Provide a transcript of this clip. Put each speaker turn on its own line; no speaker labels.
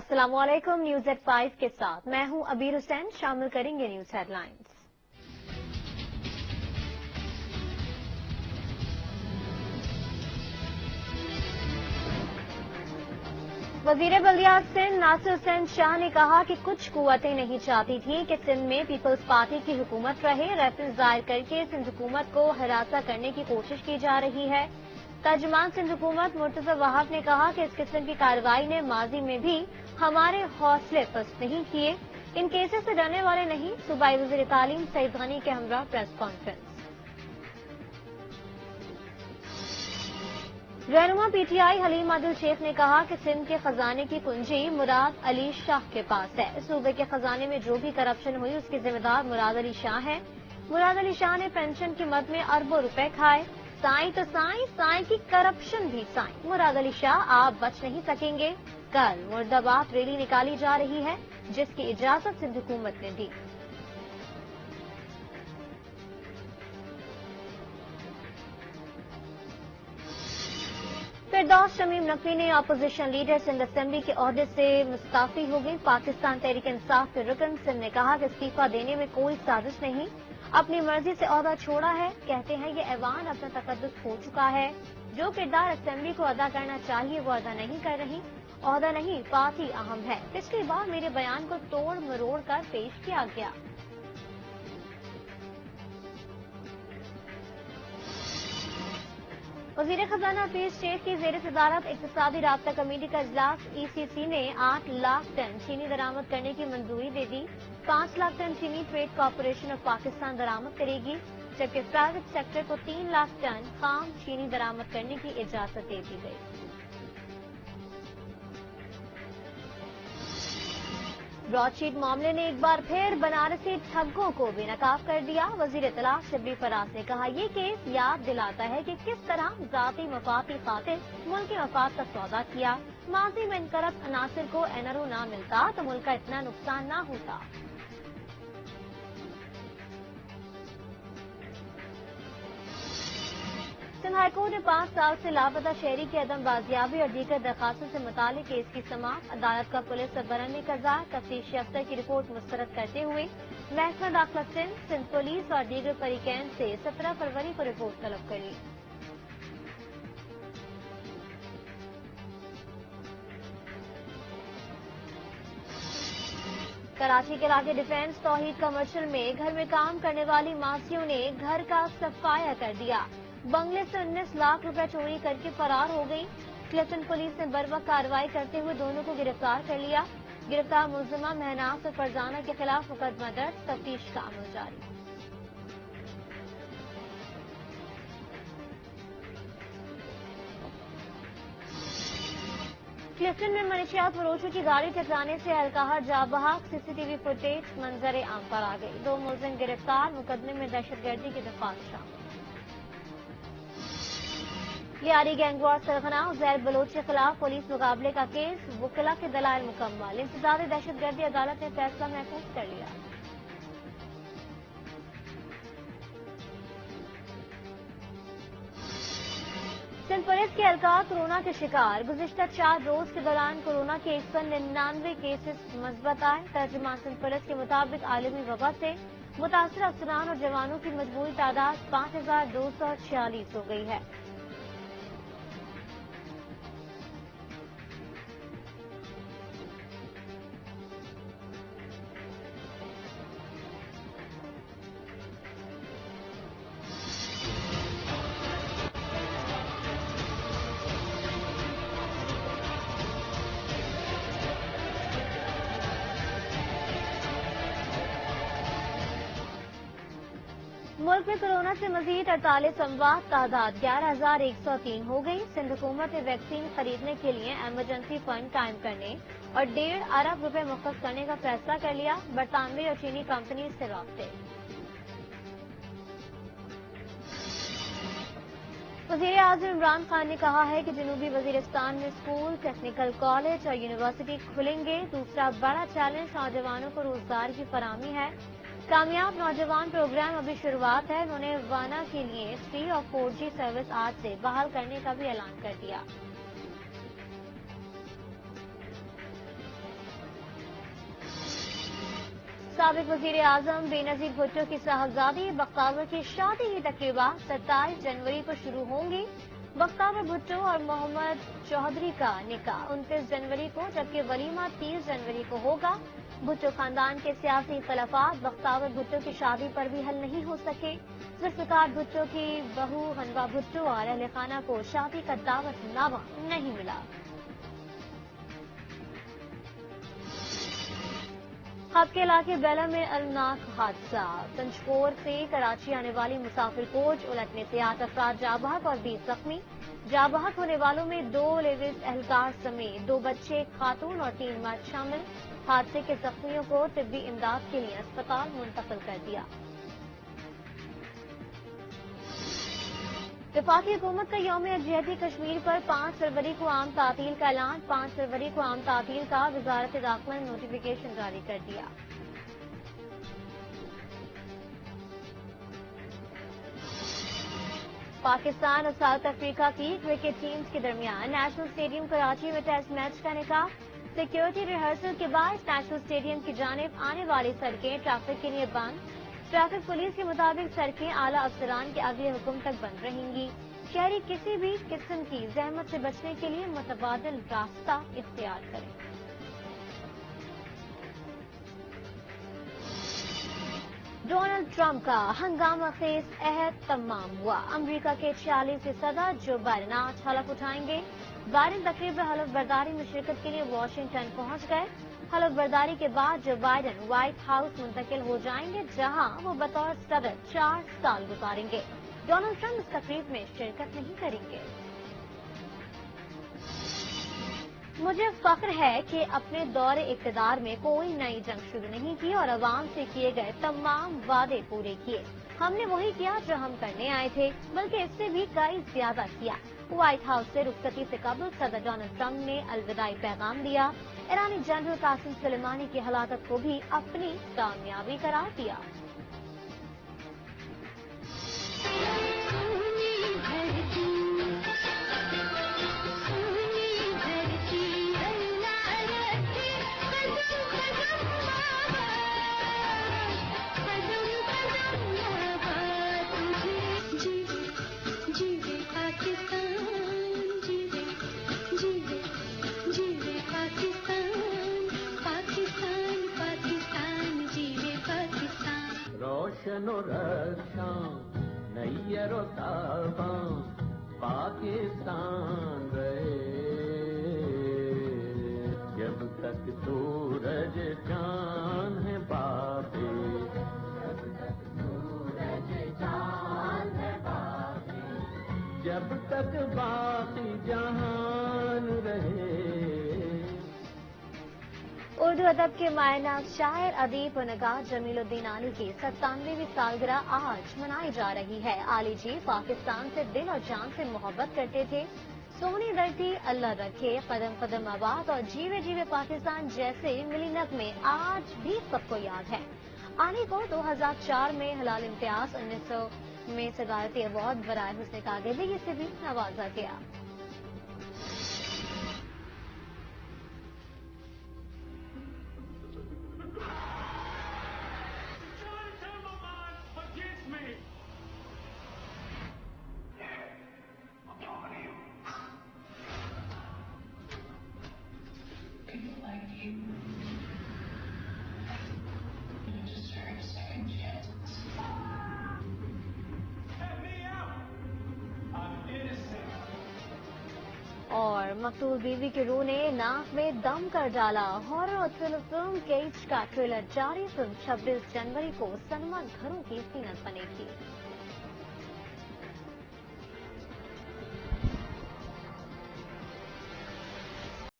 السلام علیکم، news at 5 کے ساتھ میں ہوں ابیر حسین. شامل کریں گے نیوز ہیڈ لائنز. وزیر بلدیات سندھ ناصر حسین شاہ نے کہا کہ کچھ قوتیں نہیں چاہتی تھیں کہ سندھ میں پیپلز پارٹی کی حکومت رہے. ریفرنس ظاہر کر کے سندھ حکومت کو ہراساں کرنے کی کوشش کی جا رہی ہے. ترجمان سندھ حکومت مرتضی وہاب نے کہا کہ اس قسم کی کارروائی نے ماضی میں بھی ہمارے حوصلے پست نہیں کیے. ان کیسز سے ڈرنے والے نہیں. صوبائی وزیر تعلیم سعید غنی کے ہمراہ پریس کانفرنس. رہنما P T I Haleem Adil Sheikh نے کہا کہ سندھ کے خزانے کی کنجی مراد علی شاہ کے پاس ہے. صوبے کے خزانے میں جو بھی کرپشن ہوئی اس کی ذمہ دار مراد علی شاہ ہے. مراد علی شاہ نے پینشن کی مد میں اربوں روپے کھائے. سائیں تو سائیں کی کرپشن بھی سائیں. مراد علی شاہ آپ بچ نہیں سکیں گے. کل مرد آباد ریلی نکالی جا رہی ہے جس کی اجازت سندھ حکومت نے دی. فردوس شمیم نقوی نے اپوزیشن لیڈر سندھ اسمبلی کے عہدے سے مستعفی ہو گئی. پاکستان تحریک انصاف کے رکن سندھ نے کہا کہ استعفی دینے میں کوئی سازش نہیں. اپنی مرضی سے عہدہ چھوڑا ہے. کہتے ہیں یہ ایوان اپنا تقدس کھو چکا ہے. جو کردار اسمبلی کو ادا کرنا چاہیے وہ ادا نہیں کر رہی. عہدہ نہیں پارٹی اہم ہے. پچھلی بار میرے بیان کو توڑ مروڑ کر پیش کیا گیا. وزیر خزانہ حفیظ شیخ کی زیر صدارت اقتصادی رابطہ کمیٹی کا اجلاس. ای سی سی نے 8 لاکھ ٹن چینی درآمد کرنے کی منظوری دے دی. 5 لاکھ ٹن چینی ٹریڈ کارپوریشن آف پاکستان درآمد کرے گی جبکہ پرائیویٹ سیکٹر کو 3 لاکھ ٹن خام چینی درآمد کرنے کی اجازت دے دی گئی. براڈ شیٹ معاملے نے ایک بار پھر بنارسی ٹھگوں کو بے نقاب کر دیا. وزیر اطلاع شبلی فراز نے کہا یہ کیس یاد دلاتا ہے کہ کس طرح ذاتی مفاد کی خاطر ملکی مفاد کا سودا کیا. ماضی میں ان کرپٹ عناصر کو این آر او نہ ملتا تو ملک کا اتنا نقصان نہ ہوتا. سندھ ہائی کورٹ نے 5 سال سے لاپتہ شہری کی عدم بازیابی اور دیگر درخواستوں سے متعلق کیس کی سماعت. عدالت کا پولیس سربراہ نے قضا تفتیشی افسر کی رپورٹ مسترد کرتے ہوئے محکمہ داخلہ سندھ پولیس اور دیگر فریقین سے 17 فروری کو رپورٹ طلب کر لی. کراچی کے علاقے ڈیفینس توحید کمرشل میں گھر میں کام کرنے والی ماسیوں نے گھر کا صفایا کر دیا. بنگلے سے 19 لاکھ روپے چوری کر کے فرار ہو گئی. کلفٹن پولیس نے بروقت کارروائی کرتے ہوئے دونوں کو گرفتار کر لیا. گرفتار ملزمہ مہناز اور فرزانہ کے خلاف مقدمہ درج. تفتیش کا عمل جاری. کلفٹن میں منشیات فروشوں کی گاڑی ٹکرانے سے اہلکار جاں بحق. سی سی ٹی وی فوٹیج منظر عام پر آ گئی. 2 ملزم گرفتار. مقدمے میں دہشت گردی کی درخواست شامل. لیاری گینگ وار سرغنہ زیر بلوچ کے خلاف پولیس مقابلے کا کیس. وکلا کے دلائل مکمل. انسدادی دہشت گردی عدالت نے فیصلہ محفوظ کر لیا. سندھ پولیس کے اہلکار کورونا کے شکار. گزشتہ 4 روز کے دوران کورونا کے 199 کیسز مثبت آئے. ترجمان سندھ پولیس کے مطابق عالمی وبا سے متاثرہ افسران اور جوانوں کی مجموعی تعداد 5246 ہو گئی ہے. ملک میں کورونا سے مزید 48 اموات. تعداد 11,103 ہو گئی. سندھ حکومت نے ویکسین خریدنے کے لیے ایمرجنسی فنڈ قائم کرنے اور 1.5 ارب روپے مختص کرنے کا فیصلہ کر لیا. برطانوی اور چینی کمپنی سے رابطے. وزیر اعظم عمران خان نے کہا ہے کہ جنوبی وزیرستان میں اسکول، ٹیکنیکل کالج اور یونیورسٹی کھلیں گے. دوسرا بڑا چیلنج نوجوانوں کو روزگار کی فراہمی ہے. کامیاب نوجوان پروگرام ابھی شروعات ہے. انہوں نے وانا کے لیے 3 اور 4G سروس آج سے بحال کرنے کا بھی اعلان کر دیا. سابق وزیر اعظم بینظیر بھٹو کی صاحبزادی بختیور کی شادی کی تقریبات 27 جنوری کو شروع ہوں گی۔ بختیور بھٹو اور محمد چودھری کا نکاح 29 جنوری کو جبکہ ولیمہ 30 جنوری کو ہوگا۔ بھٹو خاندان کے سیاسی اختلافات بختیور بھٹو کی شادی پر بھی حل نہیں ہو سکے۔ ذوالفقار بھٹو کی بہو حنوا بھٹو اور اہل خانہ کو شادی کا دعوت نامہ نہیں ملا۔ حب کے علاقے بیلا میں المناک حادثہ، پنجکور سے کراچی آنے والی مسافر کوچ الٹنے سے 8 افراد جاں بحق اور 20 زخمی۔ جاں بحق ہونے والوں میں 2 لیڈیز اہلکار سمیت 2 بچے، ایک خاتون اور 3 مرد شامل۔ حادثے کے زخمیوں کو طبی امداد کے لیے اسپتال منتقل کر دیا۔ وفاقی حکومت کا یوم یکجہتی کشمیر پر 5 فروری کو عام تعطیل کا اعلان۔ 5 فروری کو عام تعطیل کا وزارت داخلہ نے نوٹیفیکیشن جاری کر دیا۔ پاکستان اور ساؤتھ افریقہ کی کرکٹ ٹیمز کے درمیان نیشنل اسٹیڈیم کراچی میں ٹیسٹ میچ کا انعقاد۔ سیکیورٹی ریہرسل کے باعث نیشنل اسٹیڈیم کی جانب آنے والی سڑکیں ٹریفک کے لیے بند۔ ٹریفک پولیس کے مطابق سڑکیں اعلیٰ افسران کے اگلے حکم تک بند رہیں گی۔ شہری کسی بھی قسم کی زحمت سے بچنے کے لیے متبادل راستہ اختیار کریں۔ ڈونلڈ ٹرمپ کا ہنگامہ خیز عہد تمام ہوا۔ امریکہ کے 46 صدر جو بائیڈن آج حلف اٹھائیں گے۔ بائیڈن تقریب حلف برداری میں شرکت کے لیے واشنگٹن پہنچ گئے۔ حلف برداری کے بعد جو بائیڈن وائٹ ہاؤس منتقل ہو جائیں گے جہاں وہ بطور صدر 4 سال گزاریں گے۔ ڈونلڈ ٹرمپ اس تقریب میں شرکت نہیں کریں گے۔ مجھے فخر ہے کہ اپنے دور اقتدار میں کوئی نئی جنگ شروع نہیں کی اور عوام سے کیے گئے تمام وعدے پورے کیے۔ ہم نے وہی کیا جو ہم کرنے آئے تھے، بلکہ اس سے بھی کئی زیادہ کیا۔ وائٹ ہاؤس سے رخصتی سے قبل صدر ڈونلڈ ٹرمپ نے الوداعی پیغام دیا۔ ایرانی جنرل قاسم سلیمانی کی ہلاکت کو بھی اپنی کامیابی قرار دیا۔
روشن و رخشاں نیر و تاباں پاکستان رہے، جب تک سورج چاند ہے باقی، جب تک سورج چاند ہے باقی، جب تک باقی جہان رہے۔
اردو ادب کے ماہر ناز شاعر، ادیب و نگار جمیل الدین علی کی 97ویں سالگرہ آج منائی جا رہی ہے۔ علی جی پاکستان سے دل اور جان سے محبت کرتے تھے۔ سونی دھرتی اللہ رکھے، قدم قدم آباد اور جیوے جیوے پاکستان جیسے ملی نغمے آج بھی سب کو یاد ہے۔ علی کو 2004 میں ہلال امتیاز، 1900 میں صدارتی ایوارڈ برائے حسن کارکردگی سے بھی نوازا گیا۔ اور مقتول بیوی کی روح نے ناک میں دم کر ڈالا۔ ہارر اور تھرلر فلم کیج کا ٹریلر جاری۔ فلم 26 جنوری کو سنیما گھروں کی زینت بنے گی۔